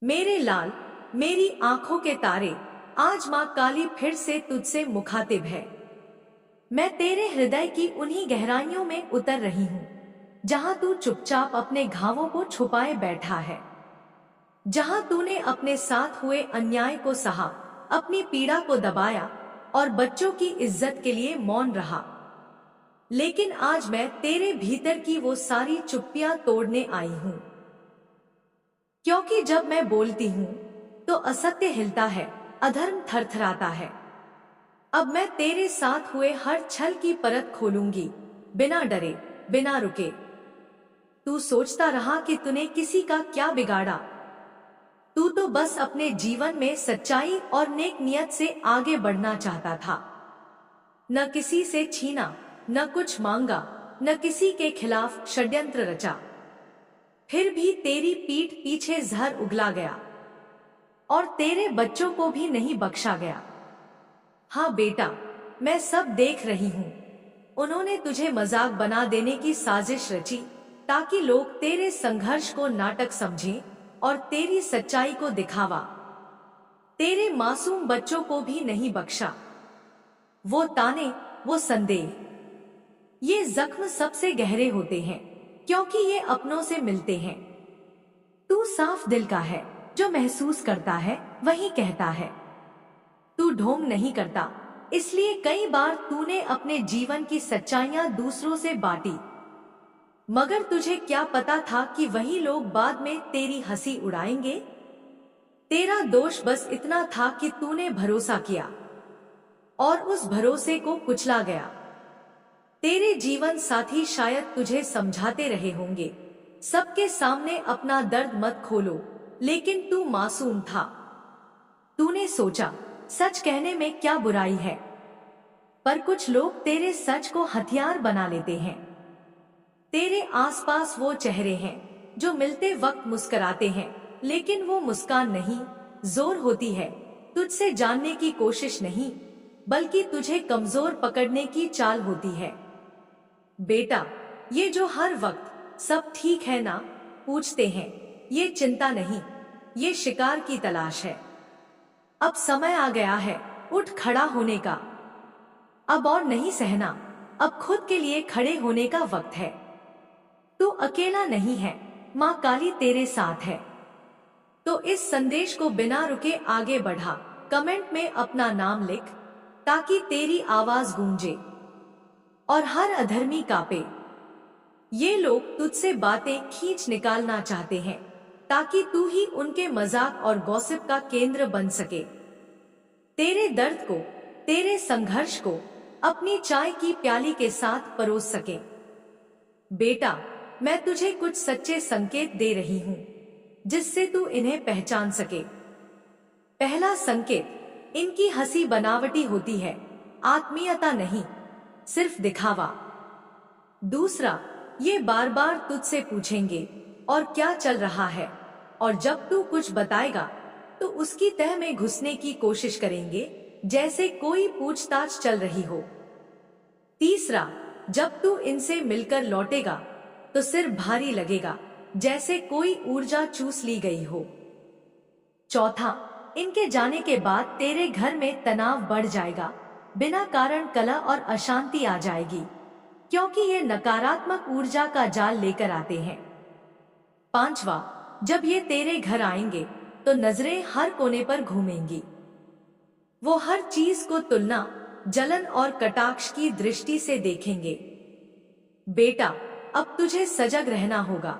मेरे लाल, मेरी आंखों के तारे, आज माँ काली फिर से तुझसे मुखातिब है। मैं तेरे हृदय की उन्हीं गहराइयों में उतर रही हूँ, जहाँ तू चुपचाप अपने घावों को छुपाए बैठा है, जहाँ तूने अपने साथ हुए अन्याय को सहा, अपनी पीड़ा को दबाया और बच्चों की इज्जत के लिए मौन रहा। लेकिन आज मैं तेरे भीतर की वो सारी चुप्पियां तोड़ने आई हूँ, क्योंकि जब मैं बोलती हूँ तो असत्य हिलता है, अधर्म थरथराता है। अब मैं तेरे साथ हुए हर छल की परत खोलूंगी, बिना डरे, बिना रुके। तू सोचता रहा कि तूने किसी का क्या बिगाड़ा। तू तो बस अपने जीवन में सच्चाई और नेक नियत से आगे बढ़ना चाहता था। न किसी से छीना, न कुछ मांगा, न किसी के खिलाफ षड्यंत्र रचा। फिर भी तेरी पीठ पीछे जहर उगला गया और तेरे बच्चों को भी नहीं बख्शा गया। हाँ बेटा, मैं सब देख रही हूँ। उन्होंने तुझे मजाक बना देने की साजिश रची, ताकि लोग तेरे संघर्ष को नाटक समझें और तेरी सच्चाई को दिखावा। तेरे मासूम बच्चों को भी नहीं बख्शा। वो ताने, वो संदेह, ये जख्म सबसे गहरे होते हैं, क्योंकि ये अपनों से मिलते हैं। तू साफ दिल का है, जो महसूस करता है वही कहता है। तू ढोंग नहीं करता, इसलिए कई बार तूने अपने जीवन की सच्चाइयां दूसरों से बांटी। मगर तुझे क्या पता था कि वही लोग बाद में तेरी हंसी उड़ाएंगे। तेरा दोष बस इतना था कि तूने भरोसा किया और उस भरोसे को कुचला गया। तेरे जीवन साथी शायद तुझे समझाते रहे होंगे, सबके सामने अपना दर्द मत खोलो, लेकिन तू मासूम था। तूने सोचा, सच कहने में क्या बुराई है। पर कुछ लोग तेरे सच को हथियार बना लेते हैं। तेरे आसपास वो चेहरे हैं जो मिलते वक्त मुस्कुराते हैं, लेकिन वो मुस्कान नहीं, जोर होती है। तुझसे जानने की कोशिश नहीं, बल्कि तुझे कमजोर पकड़ने की चाल होती है। बेटा, ये जो हर वक्त सब ठीक है ना पूछते हैं, ये चिंता नहीं, ये शिकार की तलाश है। अब समय आ गया है उठ खड़ा होने का। अब और नहीं सहना, अब खुद के लिए खड़े होने का वक्त है। तू अकेला नहीं है, माँ काली तेरे साथ है। तो इस संदेश को बिना रुके आगे बढ़ा। कमेंट में अपना नाम लिख, ताकि तेरी आवाज गूंजे और हर अधर्मी कांपे। ये लोग तुझसे बातें खींच निकालना चाहते हैं, ताकि तू ही उनके मजाक और गॉसिप का केंद्र बन सके। तेरे दर्द को, तेरे संघर्ष को अपनी चाय की प्याली के साथ परोस सके। बेटा, मैं तुझे कुछ सच्चे संकेत दे रही हूँ, जिससे तू इन्हें पहचान सके। पहला संकेत, इनकी हंसी बनावटी होती है, आत्मीयता नहीं, सिर्फ दिखावा। दूसरा, ये बार बार तुझसे पूछेंगे और क्या चल रहा है, और जब तू कुछ बताएगा तो उसकी तह में घुसने की कोशिश करेंगे, जैसे कोई पूछताछ चल रही हो। तीसरा, जब तू इनसे मिलकर लौटेगा तो सिर भारी लगेगा, जैसे कोई ऊर्जा चूस ली गई हो। चौथा, इनके जाने के बाद तेरे घर में तनाव बढ़ जाएगा, बिना कारण कलह और अशांति आ जाएगी, क्योंकि ये नकारात्मक ऊर्जा का जाल लेकर आते हैं। पांचवा, जब ये तेरे घर आएंगे तो नजरें हर कोने पर घूमेंगी। वो हर चीज को तुलना, जलन और कटाक्ष की दृष्टि से देखेंगे। बेटा, अब तुझे सजग रहना होगा।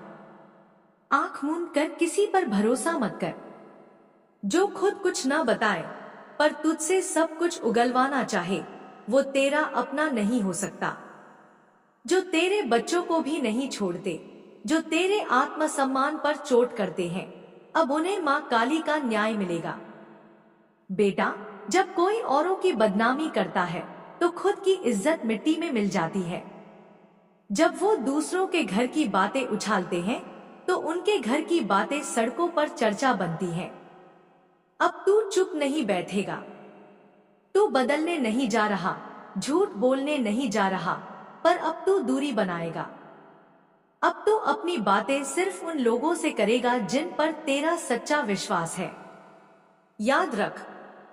आंख मूंद कर किसी पर भरोसा मत कर। जो खुद कुछ ना बताए पर तुझसे सब कुछ उगलवाना चाहे, वो तेरा अपना नहीं हो सकता। जो तेरे बच्चों को भी नहीं छोड़ते, जो तेरे आत्मसम्मान पर चोट करते हैं, अब उन्हें माँ काली का न्याय मिलेगा। बेटा, जब कोई औरों की बदनामी करता है तो खुद की इज्जत मिट्टी में मिल जाती है। जब वो दूसरों के घर की बातें उछालते हैं तो उनके घर की बातें सड़कों पर चर्चा बनती है। अब तू चुप नहीं बैठेगा। तू बदलने नहीं जा रहा, झूठ बोलने नहीं जा रहा, पर अब तू दूरी बनाएगा। अब तो अपनी बातें सिर्फ उन लोगों से करेगा जिन पर तेरा सच्चा विश्वास है। याद रख,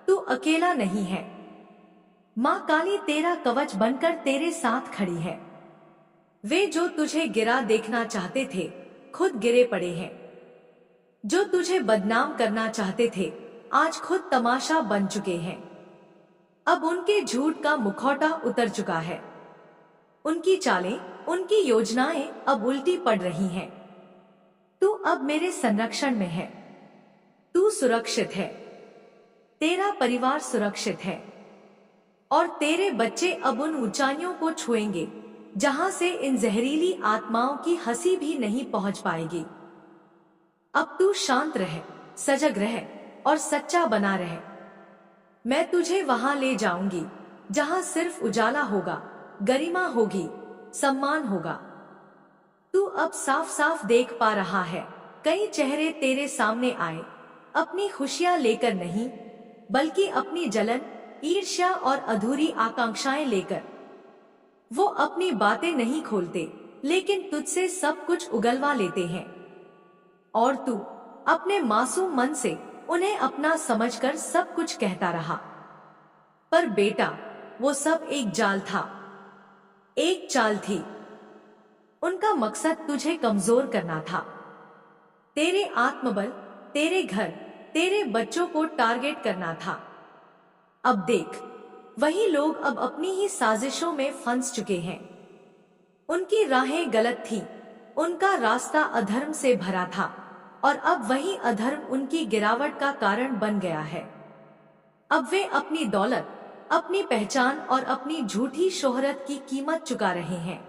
तू अकेला नहीं है। माँ काली तेरा कवच बनकर तेरे साथ खड़ी है। वे जो तुझे गिरा देखना चाहते थे, खुद गिरे पड़े हैं। जो तुझे बदनाम करना चाहते थे, आज खुद तमाशा बन चुके हैं। अब उनके झूठ का मुखौटा उतर चुका है। उनकी चालें, उनकी योजनाएं अब उल्टी पड़ रही हैं। तू अब मेरे संरक्षण में है। तू सुरक्षित है। तेरा परिवार सुरक्षित है। और तेरे बच्चे अब उन ऊंचाइयों को छुएंगे जहां से इन जहरीली आत्माओं की हंसी भी नहीं पहुंच पाएगी। अब तू शांत रहे, सजग रहे और सच्चा बना रहे। मैं तुझे वहां ले जाऊंगी जहां सिर्फ उजाला होगा, गरिमा होगी, सम्मान होगा। तू अब साफ साफ देख पा रहा है, कई चेहरे तेरे सामने आए, अपनी खुशियां लेकर नहीं, बल्कि अपनी जलन, ईर्ष्या और अधूरी आकांक्षाएं लेकर। वो अपनी बातें नहीं खोलते, लेकिन तुझसे सब कुछ उगलवा लेते हैं। और तू अपने मासूम मन से उन्हें अपना समझकर सब कुछ कहता रहा। पर बेटा, वो सब एक जाल था, एक चाल थी। उनका मकसद तुझे कमजोर करना था। तेरे आत्मबल, तेरे घर, तेरे बच्चों को टारगेट करना था। अब देख, वही लोग अब अपनी ही साजिशों में फंस चुके हैं। उनकी राहें गलत थीं, उनका रास्ता अधर्म से भरा था, और अब वही अधर्म उनकी गिरावट का कारण बन गया है। अब वे अपनी दौलत, अपनी पहचान और अपनी झूठी शोहरत की कीमत चुका रहे हैं।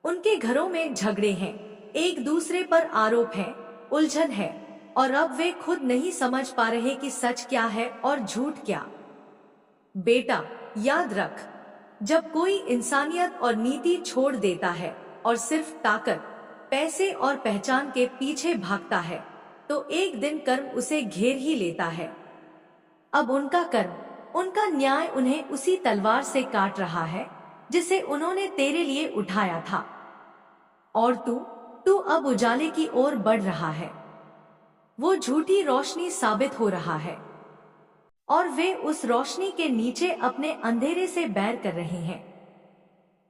उनके घरों में झगड़े हैं, एक दूसरे पर आरोप है, उलझन है, और अब वे खुद नहीं समझ पा रहे कि सच क्या है और झूठ क्या। बेटा, याद रख, जब कोई इंसानियत और नीति छोड़ देता है और सिर्फ ताकत, पैसे और पहचान के पीछे भागता है, तो एक दिन कर्म उसे घेर ही लेता है। अब उनका कर्म, उनका न्याय उन्हें उसी तलवार से काट रहा है जिसे उन्होंने तेरे लिए उठाया था। और तू अब उजाले की ओर बढ़ रहा है। वो झूठी रोशनी साबित हो रहा है, और वे उस रोशनी के नीचे अपने अंधेरे से बैर कर रहे हैं।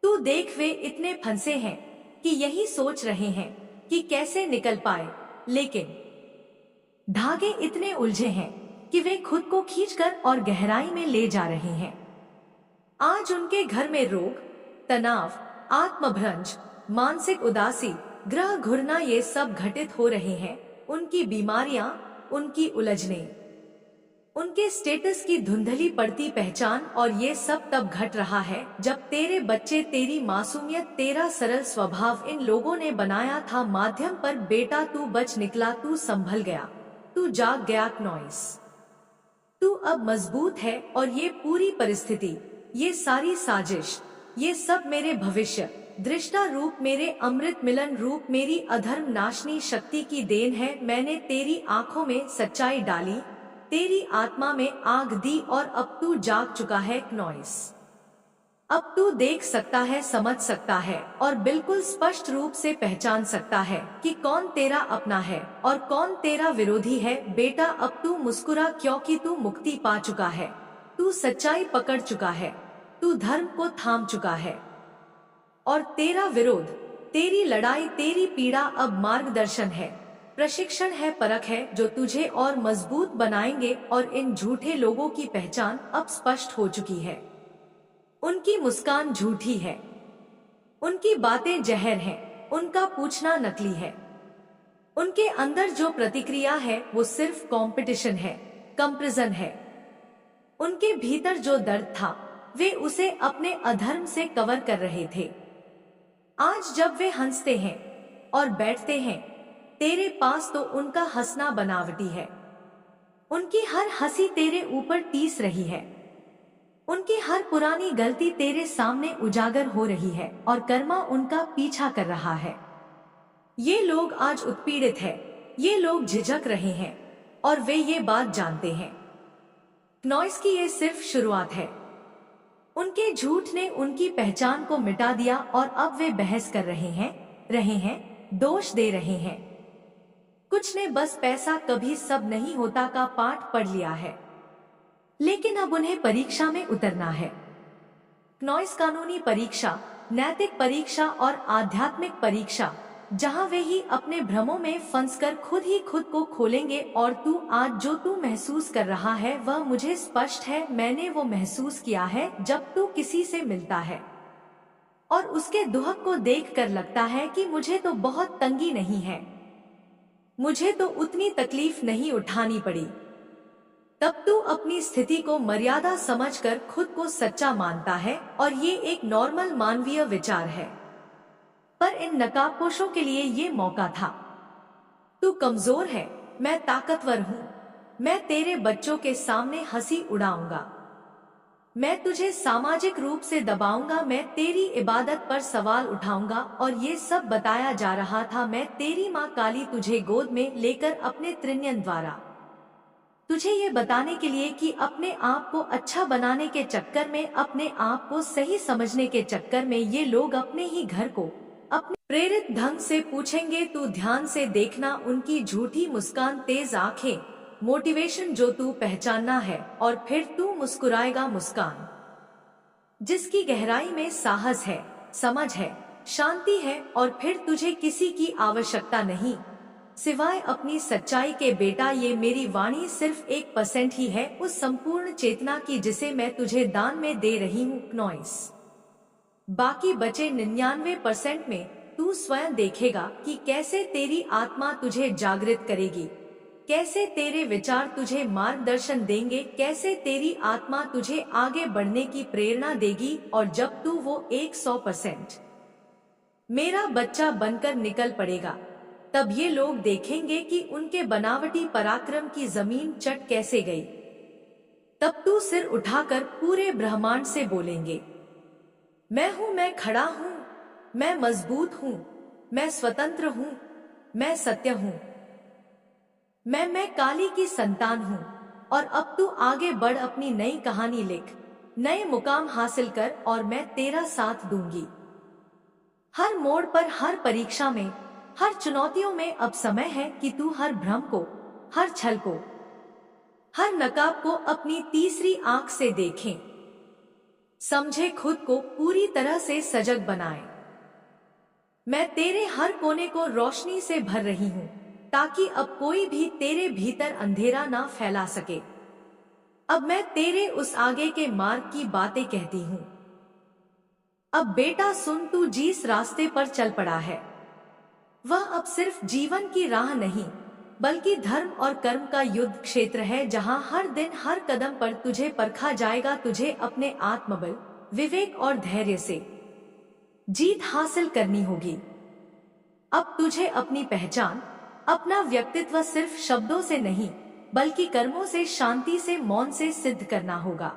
तू देख, वे इतने फंसे हैं कि यही सोच रहे हैं कि कैसे निकल पाए, लेकिन धागे इतने उलझे हैं कि वे खुद को खींचकर और गहराई में ले जा रहे हैं। आज उनके घर में रोग, तनाव, आत्मभ्रंश, मानसिक उदासी, ग्रह घुरना, ये सब घटित हो रहे हैं। उनकी बीमारियां, उनकी उलझनें, उनके स्टेटस की धुंधली पड़ती पहचान, और ये सब तब घट रहा है जब तेरे बच्चे, तेरी मासूमियत, तेरा सरल स्वभाव इन लोगों ने बनाया था माध्यम पर। बेटा, तू बच निकला, तू संभल गया, तू जाग गया। नॉइस, तू अब मजबूत है, और ये पूरी परिस्थिति, ये सारी साजिश, ये सब मेरे भविष्य दृष्टा रूप, मेरे अमृत मिलन रूप, मेरी अधर्म नाशनी शक्ति की देन है। मैंने तेरी आंखों में सच्चाई डाली, तेरी आत्मा में आग दी, और अब तू जाग चुका है। नॉइस, अब तू देख सकता है, समझ सकता है, और बिल्कुल स्पष्ट रूप से पहचान सकता है कि कौन तेरा अपना है और कौन तेरा विरोधी है। बेटा, अब तू मुस्कुरा, क्योंकि तू मुक्ति पा चुका है, तू सच्चाई पकड़ चुका है, तू धर्म को थाम चुका है, और तेरा विरोध, तेरी लड़ाई, तेरी पीड़ा अब मार्गदर्शन है, प्रशिक्षण है, परख है, जो तुझे और मजबूत बनाएंगे। और इन झूठे लोगों की पहचान अब स्पष्ट हो चुकी है। उनकी मुस्कान झूठी है, उनकी बातें जहर हैं, उनका पूछना नकली है। उनके अंदर जो प्रतिक्रिया है वो सिर्फ कंपटीशन है, कंपैरिजन है। उनके भीतर जो दर्द था, वे उसे अपने अधर्म से कवर कर रहे थे। आज जब वे हंसते हैं और बैठते हैं तेरे पास, तो उनका हंसना बनावटी है। उनकी हर हंसी तेरे ऊपर टीस रही है। उनकी हर पुरानी गलती तेरे सामने उजागर हो रही है, और कर्मा उनका पीछा कर रहा है। ये लोग आज उत्पीड़ित है, ये लोग झिझक रहे हैं, और वे ये बात जानते हैं। नॉइस की ये सिर्फ शुरुआत है। उनके झूठ ने उनकी पहचान को मिटा दिया, और अब वे बहस कर रहे हैं रहे हैं, दोष दे रहे हैं। कुछ ने बस पैसा कभी सब नहीं होता का पाठ पढ़ लिया है, लेकिन अब उन्हें परीक्षा में उतरना है। क्नॉइस कानूनी परीक्षा, नैतिक परीक्षा और आध्यात्मिक परीक्षा, जहां वे ही अपने भ्रमों में फंसकर खुद ही खुद को खोलेंगे। और तू आज जो तू महसूस कर रहा है वह मुझे स्पष्ट है। मैंने वो महसूस किया है जब तू किसी से मिलता है और उसके दुहक को देखकर लगता है कि मुझे तो बहुत तंगी नहीं है, मुझे तो उतनी तकलीफ नहीं उठानी पड़ी। तब तू अपनी स्थिति को मर्यादा समझकर खुद को सच्चा मानता है और ये एक नॉर्मल मानवीय विचार है। पर इन नकाबपोशों के लिए ये मौका था। तू कमजोर है, मैं ताकतवर हूँ। मैं तेरे बच्चों के सामने हंसी उड़ाऊंगा, मैं तुझे सामाजिक रूप से दबाऊंगा, मैं तेरी इबादत पर सवाल उठाऊंगा। और ये सब बताया जा रहा था। मैं तेरी माँ काली तुझे गोद में लेकर अपने त्रिनयन द्वारा तुझे ये बताने के लिए कि अपने आप को अच्छा बनाने के चक्कर में, अपने आप को सही समझने के चक्कर में ये लोग अपने ही घर को अपने प्रेरित ढंग से पूछेंगे। तू ध्यान से देखना, उनकी झूठी मुस्कान, तेज आंखें, मोटिवेशन जो तू पहचानना है। और फिर तू मुस्कुराएगा, मुस्कान जिसकी गहराई में साहस है, समझ है, शांति है। और फिर तुझे किसी की आवश्यकता नहीं सिवाय अपनी सच्चाई के। बेटा, ये मेरी वाणी सिर्फ 1% ही है उस संपूर्ण चेतना की जिसे मैं तुझे दान में दे रही हूँ क्नॉइस। बाकी बचे 99% में तू स्वयं देखेगा कि कैसे तेरी आत्मा तुझे जागृत करेगी, कैसे तेरे विचार तुझे मार्गदर्शन देंगे, कैसे तेरी आत्मा तुझे आगे बढ़ने की प्रेरणा देगी। और जब तू वो 100% मेरा बच्चा बनकर निकल पड़ेगा, तब ये लोग देखेंगे कि उनके बनावटी पराक्रम की जमीन चट कैसे गई। तब तू सिर उठाकर पूरे ब्रह्मांड से बोलेंगे, मैं हूं, मैं खड़ा हूं, मैं मजबूत हूं, मैं स्वतंत्र हूं, मैं सत्य हूं, मैं काली की संतान हूं। और अब तू आगे बढ़, अपनी नई कहानी लिख, नए मुकाम हासिल कर और मैं तेरा साथ दूंगी। हर मोड़ पर, हर परीक्षा में, हर चुनौतियों में अब समय है कि तू हर भ्रम को, हर छल को, हर नकाब को अपनी तीसरी आंख से देखे, समझे, खुद को पूरी तरह से सजग बनाए। मैं तेरे हर कोने को रोशनी से भर रही हूँ ताकि अब कोई भी तेरे भीतर अंधेरा ना फैला सके। अब मैं तेरे उस आगे के मार्ग की बातें कहती हूँ। अब बेटा सुन, तू जिस रास्ते पर चल पड़ा है वह अब सिर्फ जीवन की राह नहीं बल्कि धर्म और कर्म का युद्ध क्षेत्र है, जहां हर दिन, हर कदम पर तुझे परखा जाएगा। तुझे अपने आत्मबल, विवेक और धैर्य से जीत हासिल करनी होगी। अब तुझे अपनी पहचान, अपना व्यक्तित्व सिर्फ शब्दों से नहीं बल्कि कर्मों से, शांति से, मौन से सिद्ध करना होगा।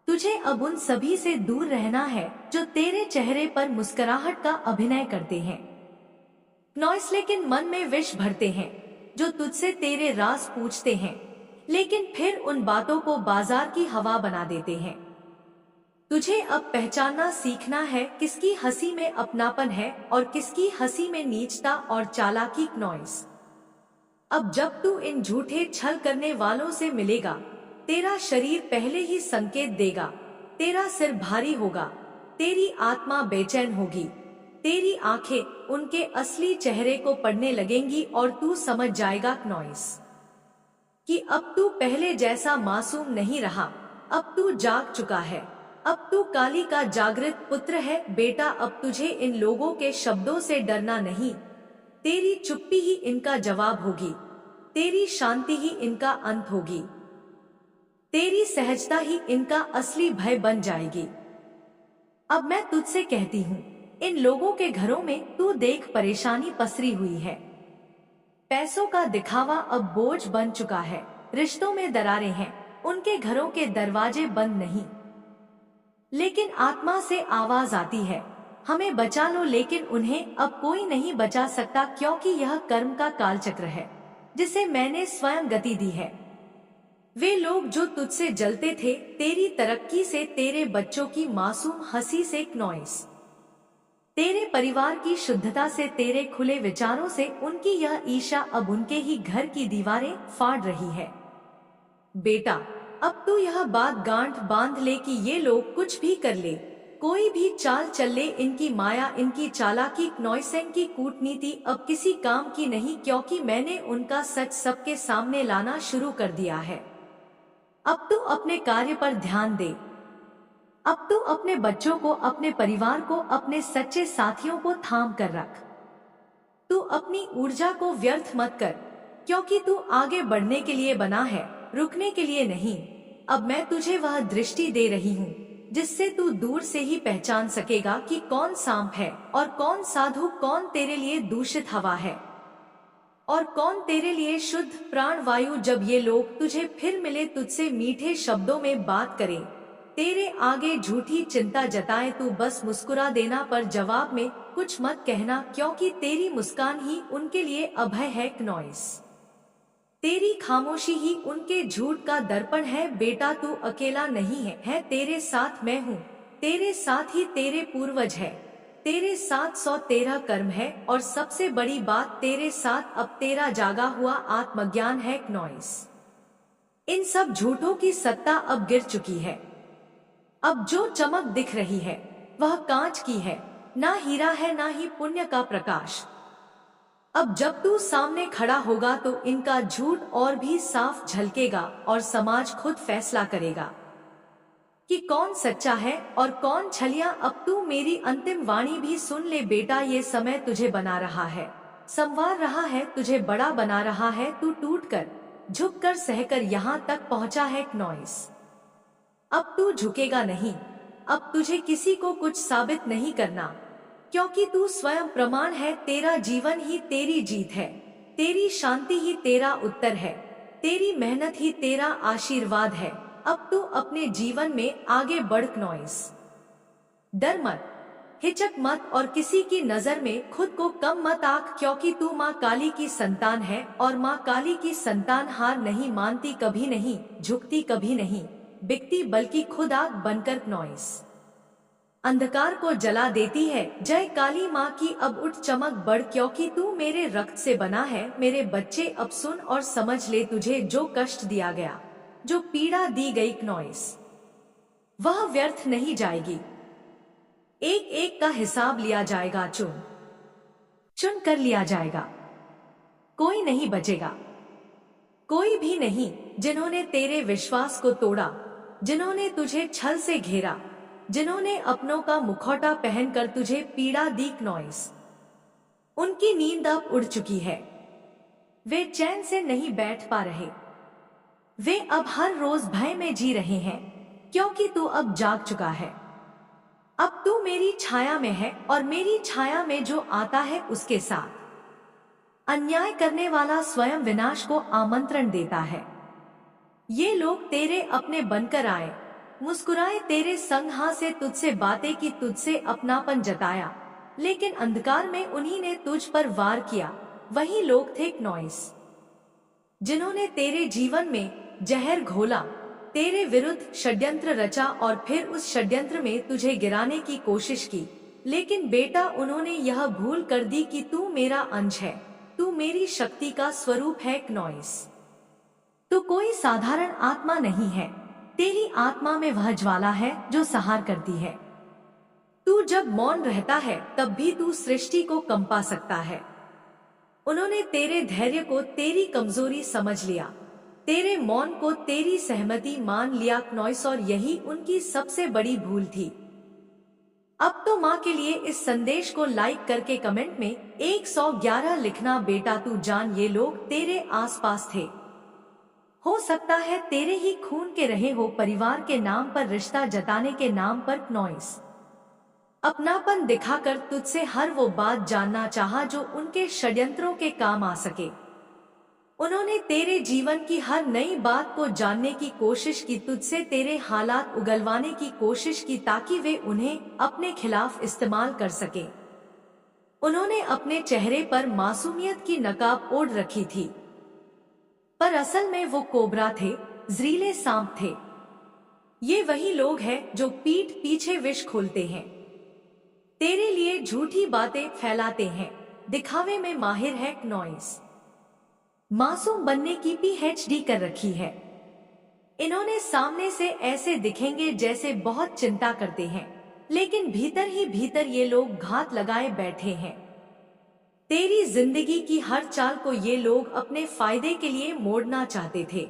तुझे अब उन सभी से दूर रहना है जो तेरे चेहरे पर मुस्कुराहट का अभिनय करते हैं क्नॉइस, लेकिन मन में विष भरते हैं, जो तुझसे तेरे राज पूछते हैं लेकिन फिर उन बातों को बाजार की हवा बना देते हैं। तुझे अब पहचानना सीखना है किसकी हंसी में अपनापन है और किसकी हंसी में नीचता और चालाकी क्नॉइस। अब जब तू इन झूठे छल करने वालों से मिलेगा, तेरा शरीर पहले ही संकेत देगा, तेरा सिर भारी होगा, तेरी आत्मा बेचैन होगी, तेरी आंखें उनके असली चेहरे को पढ़ने लगेंगी और तू समझ जाएगा क्नॉइस कि अब तू पहले जैसा मासूम नहीं रहा, अब तू जाग चुका है, अब तू काली का जागृत पुत्र है। बेटा, अब तुझे इन लोगों के शब्दों से डरना नहीं, तेरी चुप्पी ही इनका जवाब होगी, तेरी शांति ही इनका अंत होगी, तेरी सहजता ही इनका असली भय बन जाएगी। अब मैं तुझसे कहती हूँ, इन लोगों के घरों में तू देख परेशानी पसरी हुई है, पैसों का दिखावा अब बोझ बन चुका है, रिश्तों में दरारें हैं, उनके घरों के दरवाजे बंद नहीं, लेकिन आत्मा से आवाज आती है, हमें बचा लो। लेकिन उन्हें अब कोई नहीं बचा सकता, क्योंकि यह कर्म का कालचक्र है जिसे मैंने स्वयं गति दी है। वे लोग जो तुझसे जलते थे, तेरी तरक्की से, तेरे बच्चों की मासूम हंसी से क्नॉइस, तेरे परिवार की शुद्धता से, तेरे खुले विचारों से उनकी यह ईर्ष्या अब उनके ही घर की दीवारें फाड़ रही है। बेटा, अब तू यह बात गांठ बांध ले कि ये लोग कुछ भी कर ले, कोई भी चाल चल ले, इनकी माया, इनकी चालाकी, नॉयसेंग की कूटनीति अब किसी काम की नहीं, क्योंकि मैंने उनका सच सबके सामने लाना शुरू कर दिया है। अब तू अपने कार्य पर ध्यान दे। अब तू अपने बच्चों को, अपने परिवार को, अपने सच्चे साथियों को थाम कर रख। तू अपनी ऊर्जा को व्यर्थ मत कर, क्योंकि तू आगे बढ़ने के लिए बना है, रुकने के लिए नहीं। अब मैं तुझे वह दृष्टि दे रही हूँ जिससे तू दूर से ही पहचान सकेगा कि कौन सांप है और कौन साधु, कौन तेरे लिए दूषित हवा है और कौन तेरे लिए शुद्ध प्राण वायु। जब ये लोग तुझे फिर मिले, तुझसे मीठे शब्दों में बात करें, तेरे आगे झूठी चिंता जताए, तू बस मुस्कुरा देना, पर जवाब में कुछ मत कहना, क्योंकि तेरी मुस्कान ही उनके लिए अभय है। नॉइस, तेरी खामोशी ही उनके झूठ का दर्पण है। बेटा, तू अकेला नहीं है, तेरे साथ मैं हूँ, तेरे साथ ही तेरे पूर्वज है, तेरे साथ 113 कर्म है, और सबसे बड़ी बात, तेरे साथ अब तेरा जागा हुआ आत्मज्ञान है। नॉइस, इन सब झूठों की सत्ता अब गिर चुकी है। अब जो चमक दिख रही है वह कांच की है, ना हीरा है, ना ही पुण्य का प्रकाश। अब जब तू सामने खड़ा होगा तो इनका झूठ और भी साफ झलकेगा और समाज खुद फैसला करेगा कि कौन सच्चा है और कौन छलिया। अब तू मेरी अंतिम वाणी भी सुन ले बेटा, ये समय तुझे बना रहा है, संवार रहा है, तुझे बड़ा बना रहा है। तू टूट कर, झुक कर, सहकर यहाँ तक पहुँचा है। नॉइस, अब तू झुकेगा नहीं, अब तुझे किसी को कुछ साबित नहीं करना, क्योंकि तू स्वयं प्रमाण है। तेरा जीवन ही तेरी जीत है, तेरी शांति ही तेरा उत्तर है, तेरी मेहनत ही तेरा आशीर्वाद है। अब तू अपने जीवन में आगे बढ़। नॉइस, डर मत, हिचक मत और किसी की नजर में खुद को कम मत आंक, क्योंकि तू माँ काली की संतान है और माँ काली की संतान हार नहीं मानती कभी नहीं, झुकती कभी नहीं, बिकती, बल्कि खुद आग बनकर नॉइस अंधकार को जला देती है। जय काली माँ की, अब उठ, चमक बढ़, क्योंकि तू मेरे रक्त से बना है। मेरे बच्चे, अब सुन और समझ ले, तुझे जो कष्ट दिया गया, जो पीड़ा दी गई, नॉइस वह व्यर्थ नहीं जाएगी। एक एक का हिसाब लिया जाएगा, चुन चुन कर लिया जाएगा। कोई नहीं बचेगा, कोई भी नहीं। जिन्होंने तेरे विश्वास को तोड़ा, जिन्होंने तुझे छल से घेरा, जिन्होंने अपनों का मुखौटा पहनकर तुझे पीड़ा दी, नॉइस उनकी नींद अब उड़ चुकी है। वे चैन से नहीं बैठ पा रहे, वे अब हर रोज भय में जी रहे हैं, क्योंकि तू अब जाग चुका है। अब तू मेरी छाया में है और मेरी छाया में जो आता है उसके साथ अन्याय करने वाला स्वयं विनाश को आमंत्रण देता है। ये लोग तेरे अपने बनकर आए, मुस्कुराए तेरे संग, हाँ से तुझसे बातें की, तुझसे अपनापन जताया, लेकिन अंधकार में उन्हीं ने तुझ पर वार किया। वही लोग थे, नॉइस जिन्होंने तेरे जीवन में जहर घोला, तेरे विरुद्ध षड्यंत्र रचा और फिर उस षड्यंत्र में तुझे गिराने की कोशिश की। लेकिन बेटा, उन्होंने यह भूल कर दी कि तू मेरा अंश है, तू मेरी शक्ति का स्वरूप है। नॉइस, तू कोई साधारण आत्मा नहीं है, तेरी आत्मा में वह ज्वाला है जो सहार करती है। तू जब मौन रहता है तब भी तू सृष्टि को कंपा सकता है। उन्होंने तेरे धैर्य को तेरी कमजोरी समझ लिया, तेरे मौन को तेरी सहमति मान लिया। नॉइस, और यही उनकी सबसे बड़ी भूल थी। अब तो माँ के लिए इस संदेश को लाइक करके कमेंट में 111 लिखना। बेटा, तू जान, ये लोग तेरे आसपास थे, हो सकता है तेरे ही खून के रहे हो, परिवार के नाम पर, रिश्ता जताने के नाम पर। नॉइस, अपनापन दिखाकर तुझसे हर वो बात जानना चाहा जो उनके षड्यंत्रों के काम आ सके। उन्होंने तेरे जीवन की हर नई बात को जानने की कोशिश की, तुझसे तेरे हालात उगलवाने की कोशिश की, ताकि वे उन्हें अपने खिलाफ इस्तेमाल कर सके। उन्होंने अपने चेहरे पर मासूमियत की नकाब ओढ़ रखी थी, पर असल में वो कोबरा थे, जहरीले सांप थे। ये वही लोग हैं जो पीठ पीछे विष खोलते हैं। तेरे लिए झूठी बातें फैलाते हैं, दिखावे में माहिर है नॉइस। मासूम बनने की पीएचडी कर रखी है। इन्होंने सामने से ऐसे दिखेंगे जैसे बहुत चिंता करते हैं, लेकिन भीतर ही भीतर ये लोग घात लगाए बैठे हैं। तेरी जिंदगी की हर चाल को ये लोग अपने फायदे के लिए मोड़ना चाहते थे।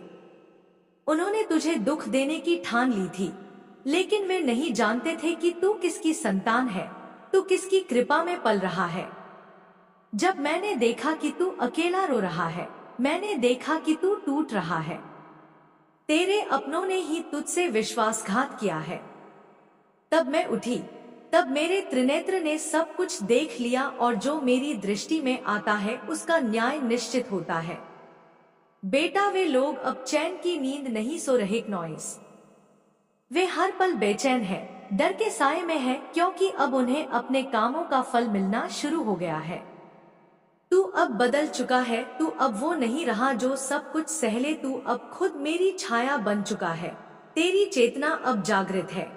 उन्होंने तुझे दुख देने की ठान ली थी, लेकिन वे नहीं जानते थे कि तू किसकी संतान है, तू किसकी कृपा में पल रहा है। जब मैंने देखा कि तू अकेला रो रहा है, मैंने देखा कि तू टूट रहा है, तेरे अपनों ने ही तुझसे विश्वासघात किया है, तब मैं उठी। तब मेरे त्रिनेत्र ने सब कुछ देख लिया और जो मेरी दृष्टि में आता है उसका न्याय निश्चित होता है। बेटा, वे लोग अब चैन की नींद नहीं सो रहे नॉइस। वे हर पल बेचैन हैं, डर के साए में हैं, क्योंकि अब उन्हें अपने कामों का फल मिलना शुरू हो गया है। तू अब बदल चुका है, तू अब वो नहीं रहा जो सब कुछ सहले, तू अब खुद मेरी छाया बन चुका है। तेरी चेतना अब जागृत है।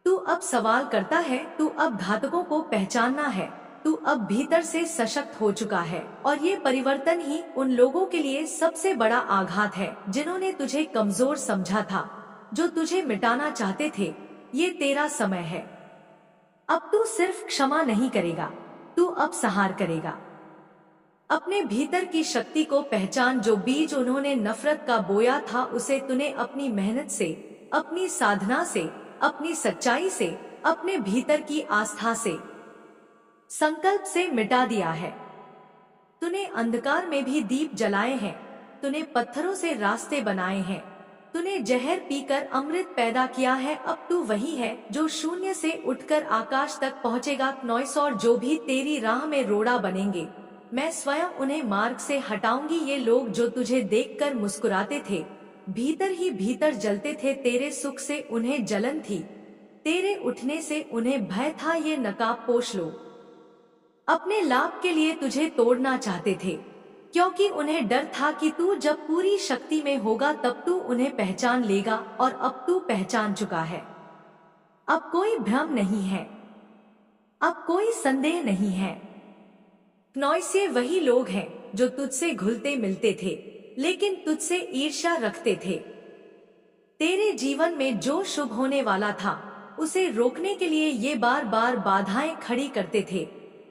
तू अब सवाल करता है, तू अब घातकों को पहचानना है, तू अब भीतर से सशक्त हो चुका है। और ये परिवर्तन ही उन लोगों के लिए सबसे बड़ा आघात है जिन्होंने तुझे कमजोर समझा था, जो तुझे मिटाना चाहते थे। ये तेरा समय है। अब तू सिर्फ क्षमा नहीं करेगा, तू अब सहार करेगा। अपने भीतर की शक्ति को पहचान, जो बीज उन्होंने नफरत का बोया था उसे तूने अपनी मेहनत से, अपनी साधना से, अपनी सच्चाई से, अपने भीतर की आस्था से, संकल्प से मिटा दिया है। तूने अंधकार में भी दीप जलाए हैं, तूने पत्थरों से रास्ते बनाए हैं, तूने जहर पीकर अमृत पैदा किया है। अब तू वही है जो शून्य से उठकर आकाश तक पहुँचेगा नॉइस। और जो भी तेरी राह में रोड़ा बनेंगे, मैं स्वयं उन्हें मार्ग से हटाऊंगी। ये लोग जो तुझे देखकर मुस्कुराते थे, भीतर ही भीतर जलते थे। तेरे सुख से उन्हें जलन थी, तेरे उठने से उन्हें भय था। ये नकाब पोष लो, अपने लाभ के लिए तुझे तोड़ना चाहते थे, क्योंकि उन्हें डर था कि तू जब पूरी शक्ति में होगा तब तू उन्हें पहचान लेगा। और अब तू पहचान चुका है। अब कोई भ्रम नहीं है, अब कोई संदेह नहीं है। नॉइस, ये वही लोग हैं जो तुझसे घुलते मिलते थे, लेकिन तुझसे ईर्ष्या रखते थे। तेरे जीवन में जो शुभ होने वाला था उसे रोकने के लिए ये बार बार बाधाएं खड़ी करते थे।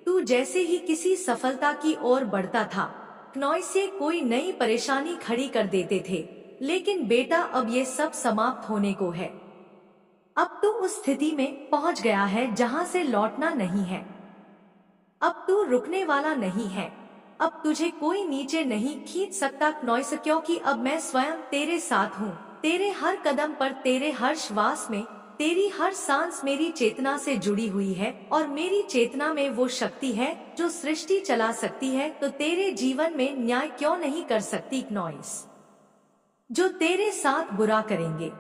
तू जैसे ही किसी सफलता की ओर बढ़ता था, नॉइस ये कोई नई परेशानी खड़ी कर देते थे। लेकिन बेटा, अब ये सब समाप्त होने को है। अब तू उस स्थिति में पहुंच गया है जहां से लौटना नहीं है। अब तू रुकने वाला नहीं है। अब तुझे कोई नीचे नहीं खींच सकता नॉइस, क्योंकि अब मैं स्वयं तेरे साथ हूँ। तेरे हर कदम पर, तेरे हर श्वास में, तेरी हर सांस मेरी चेतना से जुड़ी हुई है। और मेरी चेतना में वो शक्ति है जो सृष्टि चला सकती है। तो तेरे जीवन में न्याय क्यों नहीं कर सकती नॉइस? जो तेरे साथ बुरा करेंगे